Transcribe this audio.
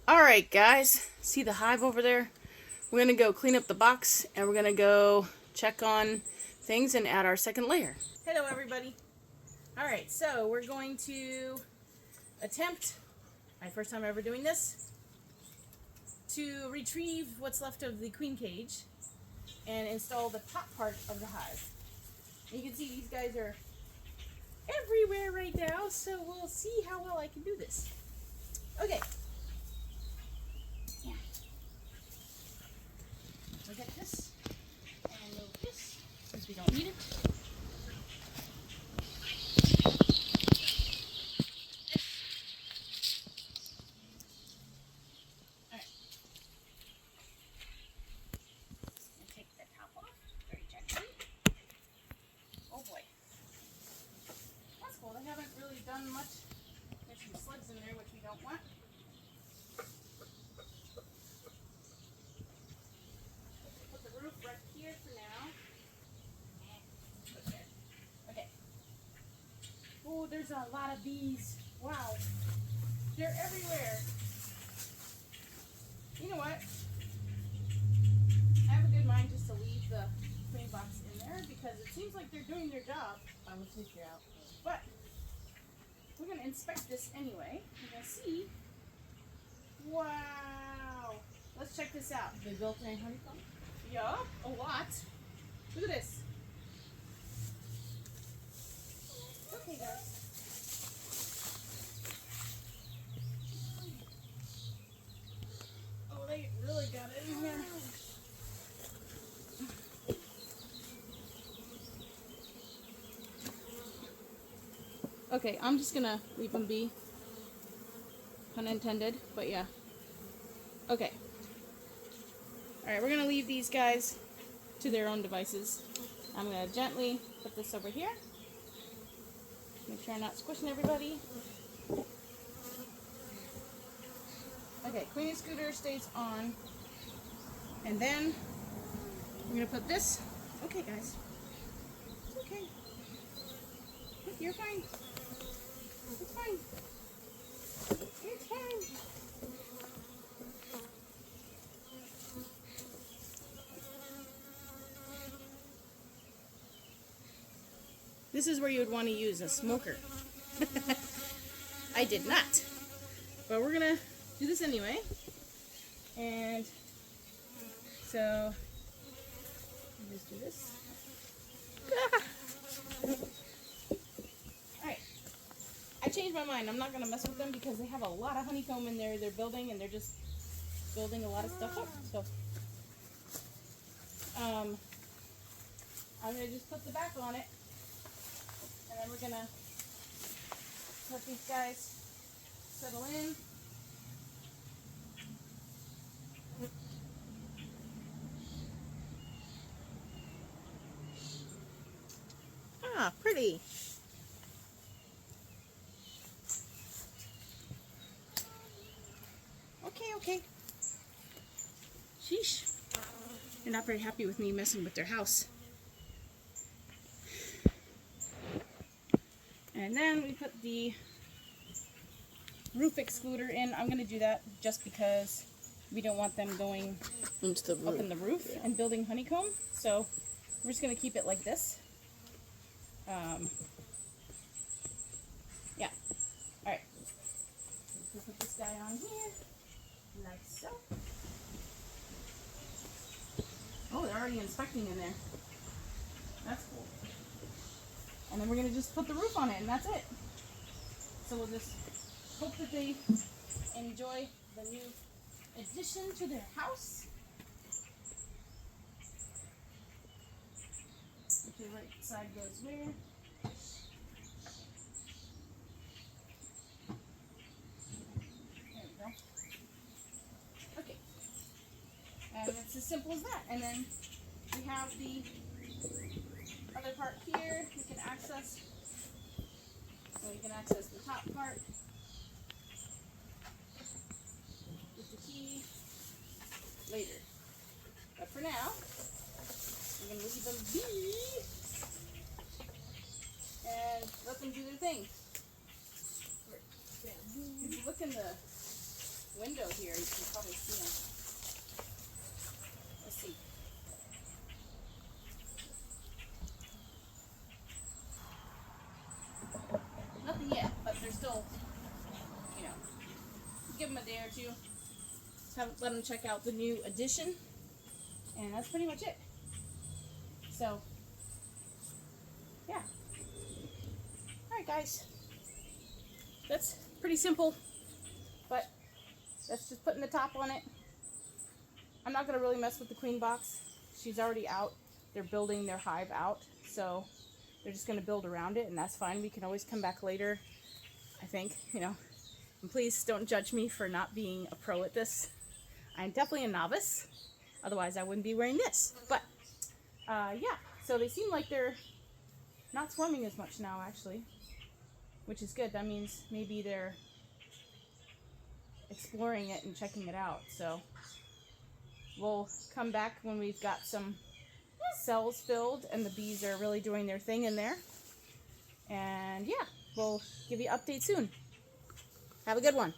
Alright guys, see the hive over there? We're going to go clean up the box and we're going to go check on things and add our second layer. Hello everybody. Alright, so we're going to attempt, my first time ever doing this, to retrieve what's left of the queen cage and install the top part of the hive. You can see these guys are everywhere right now, so we'll see how well I can do this. Okay. Yeah. Look at this and move this since we don't need it. Alright. Take the top off very gently. Oh boy. That's cool. They haven't really done much. There's some slugs in there which we don't want. Put the roof right here for now. Okay. Oh, there's a lot of bees. Wow. They're everywhere. You know what? I have a good mind just to leave the queen box in there because it seems like they're doing their job. I would take you out. But we're going to inspect this anyway. We're going to see. Wow. Let's check this out. They built a honeycomb? Yeah, a lot. Look at this. Okay, guys. Oh, they really got it in here. Okay, I'm just gonna leave them be. Pun intended, but yeah. Okay. Alright, we're gonna leave these guys to their own devices. I'm gonna gently put this over here. Make sure I'm not squishing everybody. Okay, cleaning scooter stays on. And then we're gonna put this. Okay, guys. It's okay. Look, you're fine. It's fine. It's fine. This is where you would want to use a smoker. I did not. But we're gonna do this anyway. And so just do this. Alright. I changed my mind. I'm not gonna mess with them because they have a lot of honeycomb in there they're building and they're just building a lot of stuff up. So I'm gonna just put the back on it. And then we're gonna let these guys settle in. Ah, pretty. Okay. Sheesh. They're not very happy with me messing with their house. And then we put the roof excluder in. I'm going to do that just because we don't want them going Into the roof. up in the roof and building honeycomb. So we're just going to keep it like this. Yeah. Alright. We'll put this guy on here. Like so. Oh, they're already inspecting in there. That's cool. And then we're going to just put the roof on it, and that's it. So we'll just hope that they enjoy the new addition to their house. Okay, right side goes where? There we go. Okay. And it's as simple as that. And then we have the other part here. We can access. So we can access the top part with the key later. But for now, we're gonna leave them be and let them do their thing. If you look in the window here, you can probably see them. Let's see. Nothing yet, but they're still, you know, give them a day or two. Let them check out the new addition, and that's pretty much it. So, yeah. Alright guys, that's pretty simple, but that's just putting the top on it. I'm not going to really mess with the queen box. She's already out. They're building their hive out, so they're just going to build around it, and that's fine. We can always come back later, I think, you know. And please don't judge me for not being a pro at this. I'm definitely a novice. Otherwise, I wouldn't be wearing this. But, yeah. So they seem like they're not swarming as much now, actually. Which is good. That means maybe they're exploring it and checking it out. So we'll come back when we've got some cells filled and the bees are really doing their thing in there. And, yeah, we'll give you an update soon. Have a good one.